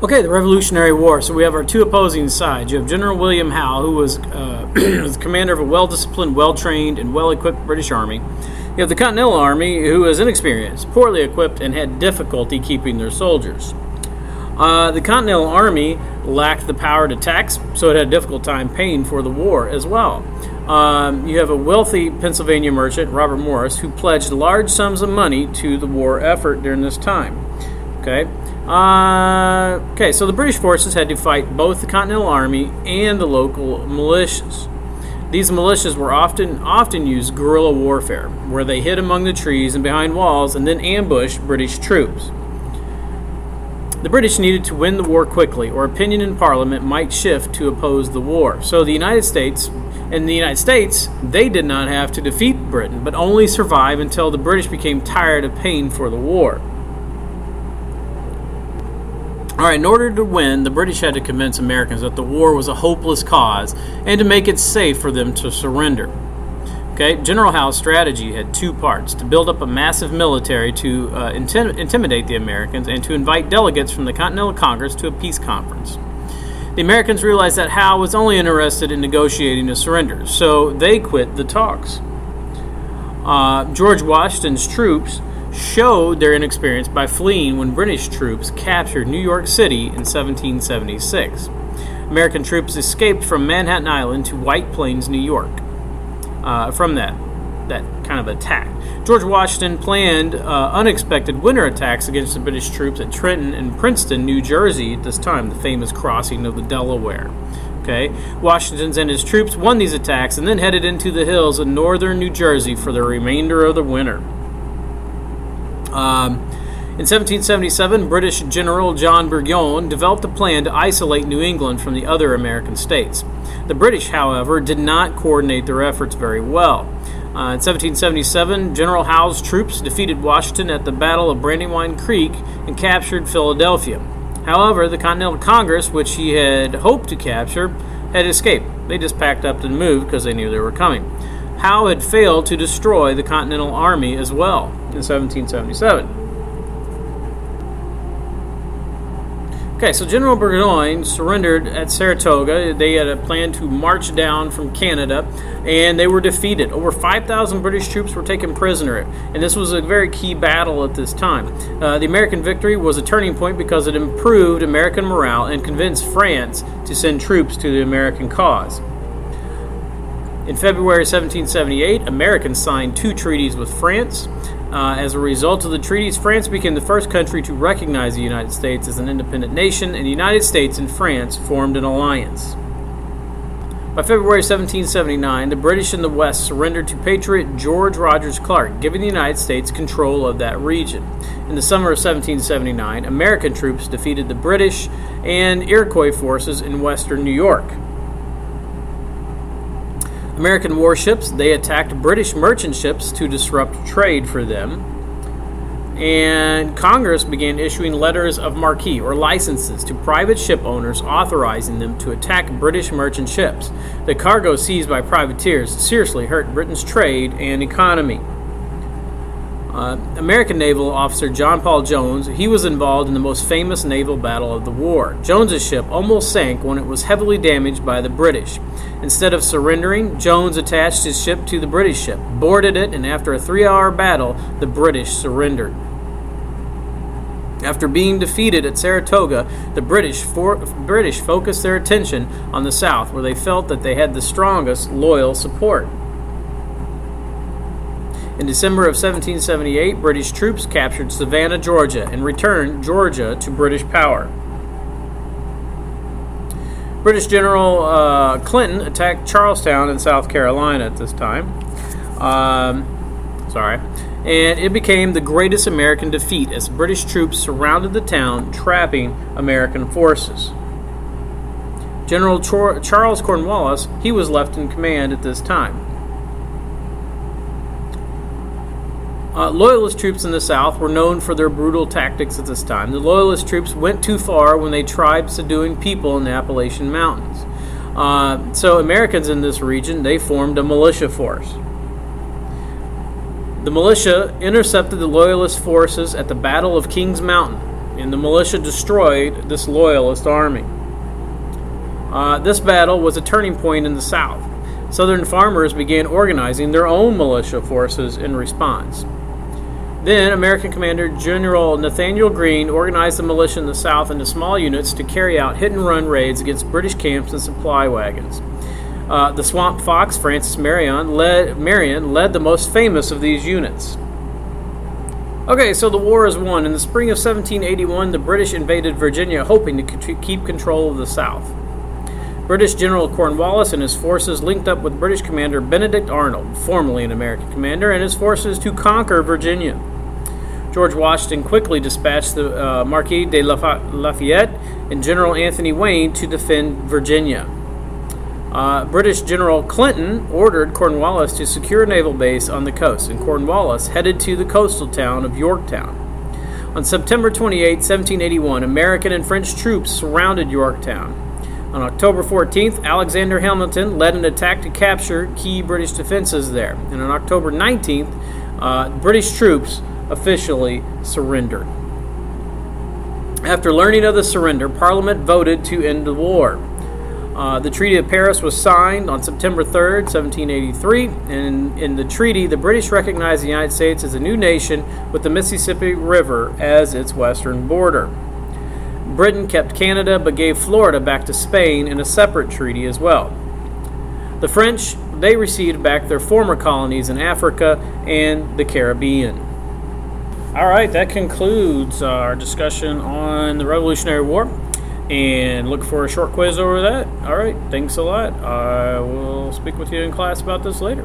Okay, the Revolutionary War. So we have our two opposing sides. You have General William Howe, who was, was the commander of a well-disciplined, well-trained, and well-equipped British army. You have the Continental Army, who was inexperienced, poorly equipped, and had difficulty keeping their soldiers. The Continental Army lacked the power to tax, so it had a difficult time paying for the war as well. You have a wealthy Pennsylvania merchant, Robert Morris, who pledged large sums of money to the war effort during this time. Okay, so the British forces had to fight both the Continental Army and the local militias. These militias were often used guerrilla warfare, where they hid among the trees and behind walls and then ambushed British troops. The British needed to win the war quickly, or opinion in Parliament might shift to oppose the war. So the United States, they did not have to defeat Britain, but only survive until the British became tired of paying for the war. All right, in order to win, the British had to convince Americans that the war was a hopeless cause and to make it safe for them to surrender. Okay, General Howe's strategy had two parts: to build up a massive military to intimidate the Americans and to invite delegates from the Continental Congress to a peace conference. The Americans realized that Howe was only interested in negotiating a surrender, so they quit the talks. George Washington's troops showed their inexperience by fleeing when British troops captured New York City in 1776. American troops escaped from Manhattan Island to White Plains, New York, from that kind of attack. George Washington planned unexpected winter attacks against the British troops at Trenton and Princeton, New Jersey at this time, the famous crossing of the Delaware. Okay, Washington and his troops won these attacks and then headed into the hills of northern New Jersey for the remainder of the winter. In 1777, British General John Burgoyne developed a plan to isolate New England from the other American states. The British, however, did not coordinate their efforts very well. In 1777, General Howe's troops defeated Washington at the Battle of Brandywine Creek and captured Philadelphia. However, the Continental Congress, which he had hoped to capture, had escaped. They just packed up and moved because they knew they were coming. Howe had failed to destroy the Continental Army as well in 1777. Okay, so General Burgoyne surrendered at Saratoga. They had a plan to march down from Canada, and they were defeated. Over 5,000 British troops were taken prisoner, and this was a very key battle at this time. The American victory was a turning point because it improved American morale and convinced France to send troops to the American cause. In February 1778, Americans signed two treaties with France. As a result of the treaties, France became the first country to recognize the United States as an independent nation, and the United States and France formed an alliance. By February 1779, the British in the West surrendered to Patriot George Rogers Clark, giving the United States control of that region. In the summer of 1779, American troops defeated the British and Iroquois forces in western New York. American warships, they attacked British merchant ships to disrupt trade for them. And Congress began issuing letters of marque, or licenses, to private ship owners authorizing them to attack British merchant ships. The cargo seized by privateers seriously hurt Britain's trade and economy. American naval officer John Paul Jones, he was involved in the most famous naval battle of the war. Jones's ship almost sank when it was heavily damaged by the British. Instead of surrendering, Jones attached his ship to the British ship, boarded it, and after a 3-hour battle, the British surrendered. After being defeated at Saratoga, the British focused their attention on the South, where they felt that they had the strongest loyal support. In December of 1778, British troops captured Savannah, Georgia, and returned Georgia to British power. British General Clinton attacked Charlestown in South Carolina at this time. And it became the greatest American defeat as British troops surrounded the town, trapping American forces. General Charles Cornwallis, he was left in command at this time. Loyalist troops in the South were known for their brutal tactics at this time. The Loyalist troops went too far when they tried subduing people in the Appalachian Mountains. So Americans in this region, they formed a militia force. The militia intercepted the Loyalist forces at the Battle of Kings Mountain. and the militia destroyed this loyalist army. This battle was a turning point in the South. Southern farmers began organizing their own militia forces in response. Then, American Commander General Nathanael Greene organized the militia in the South into small units to carry out hit-and-run raids against British camps and supply wagons. The Swamp Fox, Francis Marion, led the most famous of these units. Okay, so the war is won. In the spring of 1781, the British invaded Virginia, hoping to keep control of the South. British General Cornwallis and his forces linked up with British Commander Benedict Arnold, formerly an American commander, and his forces to conquer Virginia. George Washington quickly dispatched the Marquis de Lafayette and General Anthony Wayne to defend Virginia. British General Clinton ordered Cornwallis to secure a naval base on the coast, and Cornwallis headed to the coastal town of Yorktown. On September 28, 1781, American and French troops surrounded Yorktown. On October 14th, Alexander Hamilton led an attack to capture key British defenses there. And on October 19th, British troops officially surrendered. After learning of the surrender, Parliament voted to end the war. The Treaty of Paris was signed on September 3rd, 1783, and in the treaty, the British recognized the United States as a new nation with the Mississippi River as its western border. Britain kept Canada but gave Florida back to Spain in a separate treaty as well. The French, they received back their former colonies in Africa and the Caribbean. All right, that concludes our discussion on the Revolutionary War. And look for a short quiz over that. All right, thanks a lot. I will speak with you in class about this later.